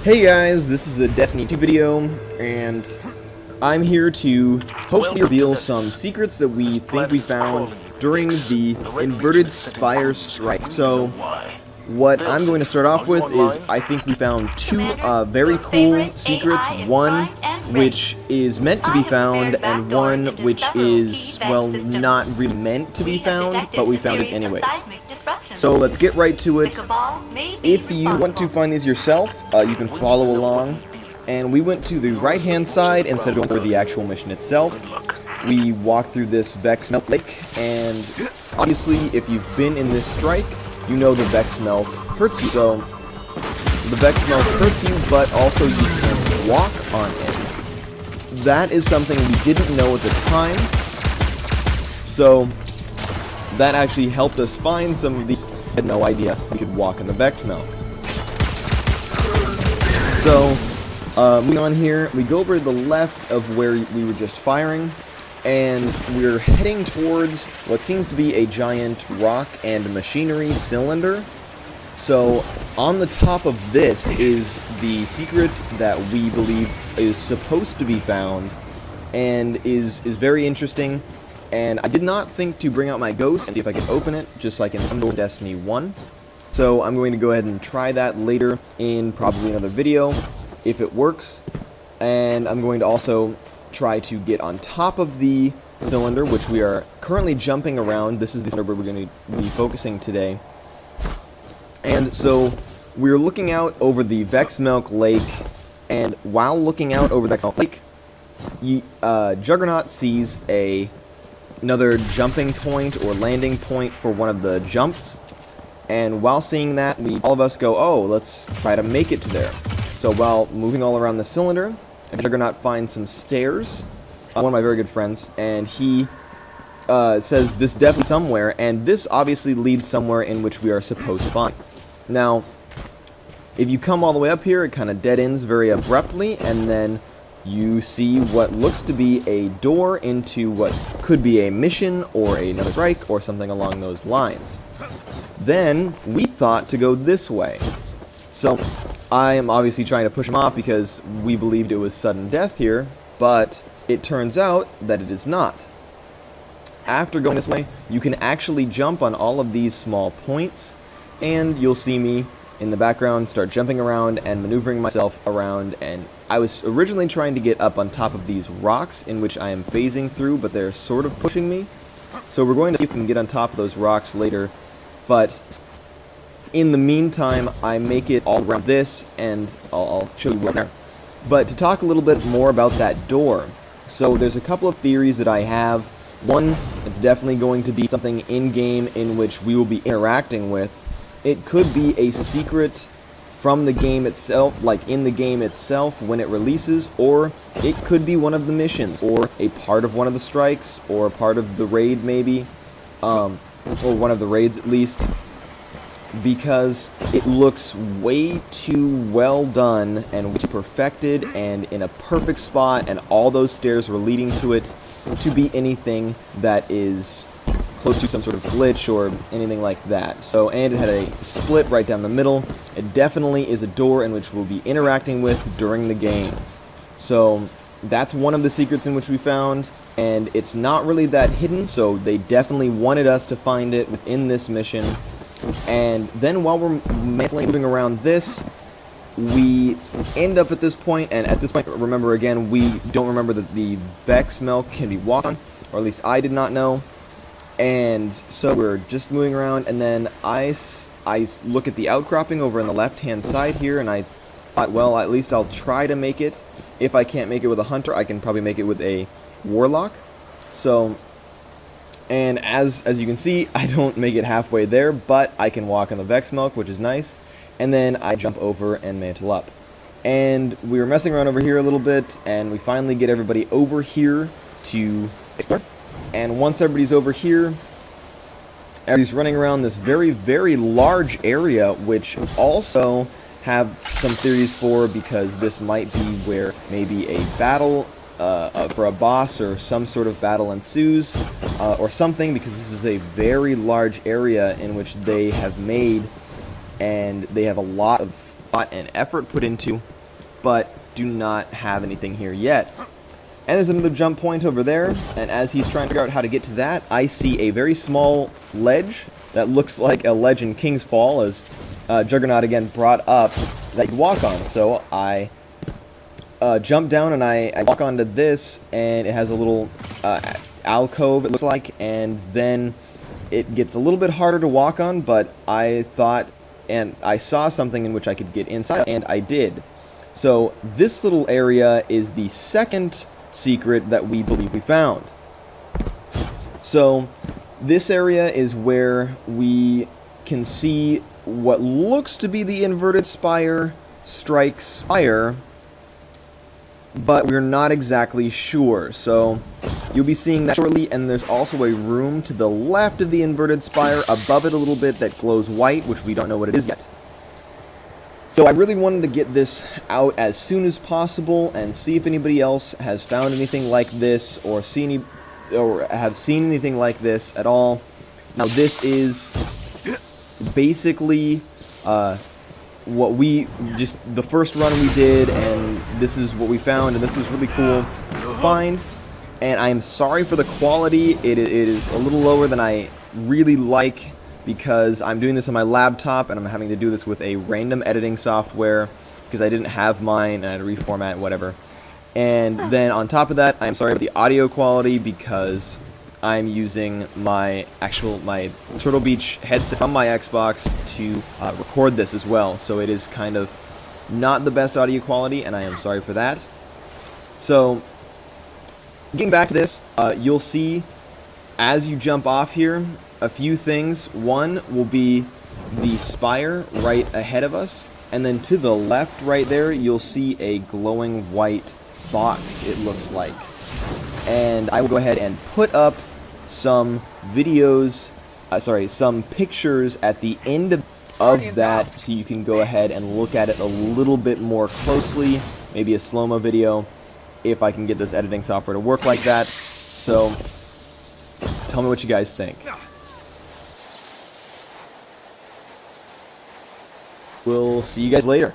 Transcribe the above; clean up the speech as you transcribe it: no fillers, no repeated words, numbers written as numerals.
Hey guys, this is a Destiny 2 video, and I'm here to hopefully reveal some secrets that we think we found during the Inverted Spire strike. So, what I'm going to start off with is I think we found two very cool secrets. One which is meant to be found, and one which is, well, not really meant to be found, but we found it anyways. So let's get right to it. If you want to find these yourself, you can follow along. And we went to the right-hand side instead of going for the actual mission itself. We walked through this Vex Melt Lake, and obviously, if you've been in this strike, you know the Vex Melt hurts you. So, the Vex Melt hurts you, but also you can walk on it. That is something we didn't know at the time. So, that actually helped us find some of these. I had no idea we could walk in the Vex Melt. So, moving on here, we go over to the left of where we were just firing, and we're heading towards what seems to be a giant rock and machinery cylinder. So, on the top of this is the secret that we believe is supposed to be found, and is very interesting. And I did not think to bring out my ghost and see if I could open it, just like in some Destiny 1. So I'm going to go ahead and try that later in probably another video, if it works. And I'm going to also try to get on top of the cylinder, which we are currently jumping around. This is the cylinder we're going to be focusing today. And so we're looking out over the Vexmilk Lake, and while looking out over the Vexmilk Lake, Juggernaut sees another jumping point or landing point for one of the jumps. And while seeing that, all of us go, oh, let's try to make it to there. So while moving all around the cylinder, Juggernaut finds some stairs, one of my very good friends, and he says this definitely somewhere, and this obviously leads somewhere in which we are supposed to find. Now, if you come all the way up here, it kind of dead ends very abruptly, and then you see what looks to be a door into what could be a mission or another strike or something along those lines. Then we thought to go this way. So I am obviously trying to push him off because we believed it was sudden death here, but it turns out that it is not. After going this way, you can actually jump on all of these small points, and you'll see me in the background start jumping around and maneuvering myself around. And I was originally trying to get up on top of these rocks in which I am phasing through, but they're sort of pushing me. So we're going to see if we can get on top of those rocks later, but in the meantime, I make it all around this, and I'll show you where. But to talk a little bit more about that door, so there's a couple of theories that I have. One, it's definitely going to be something in-game in which we will be interacting with. It could be a secret from the game itself, like in the game itself when it releases, or it could be one of the missions, or a part of one of the strikes, or a part of the raid maybe, or one of the raids at least, because it looks way too well done and way too perfected and in a perfect spot, and all those stairs were leading to it, to be anything that is close to some sort of glitch or anything like that. So, and it had a split right down the middle. It definitely is a door in which we'll be interacting with during the game. So that's one of the secrets in which we found, and it's not really that hidden, so they definitely wanted us to find it within this mission. And then while we're mentally moving around this, we end up at this point, and at this point, remember again, we don't remember that the Vexmilk can be walked on, or at least I did not know. And so we're just moving around, and then I look at the outcropping over on the left-hand side here, and I thought, well, at least I'll try to make it. If I can't make it with a hunter, I can probably make it with a warlock. So, and as you can see, I don't make it halfway there, but I can walk on the Vexmilk, which is nice. And then I jump over and mantle up. And we were messing around over here a little bit, and we finally get everybody over here to explore. And once everybody's over here, everybody's running around this very, very large area, which also have some theories for, because this might be where maybe a battle for a boss or some sort of battle ensues, or something, because this is a very large area in which they have made, and they have a lot of thought and effort put into but do not have anything here yet. And there's another jump point over there, and as he's trying to figure out how to get to that, I see a very small ledge that looks like a ledge in King's Fall, as Juggernaut again brought up, that you can walk on. So I jump down and I walk onto this, and it has a little alcove, it looks like, and then it gets a little bit harder to walk on, but I thought, and I saw something in which I could get inside, and I did. So this little area is the second secret that we believe we found. So this area is where we can see what looks to be the inverted spire strikes spire, but we're not exactly sure. So you'll be seeing that shortly, and there's also a room to the left of the inverted spire, above it a little bit, that glows white, which we don't know what it is yet. So I really wanted to get this out as soon as possible and see if anybody else has found anything like this, or have seen anything like this at all. Now this is basically what we just, the first run we did, and this is what we found, and this is really cool to find. And I am sorry for the quality. It is a little lower than I really like, because I'm doing this on my laptop and I'm having to do this with a random editing software because I didn't have mine and I had to reformat, whatever. And then on top of that, I'm sorry for the audio quality because I'm using my Turtle Beach headset from my Xbox to record this as well. So it is kind of not the best audio quality, and I am sorry for that. So getting back to this, you'll see as you jump off here, a few things. One will be the spire right ahead of us, and then to the left right there you'll see a glowing white box, it looks like. And I will go ahead and put up some videos, some pictures at the end of that, so you can go ahead and look at it a little bit more closely, maybe a slow-mo video, if I can get this editing software to work like that. So tell me what you guys think. We'll see you guys later.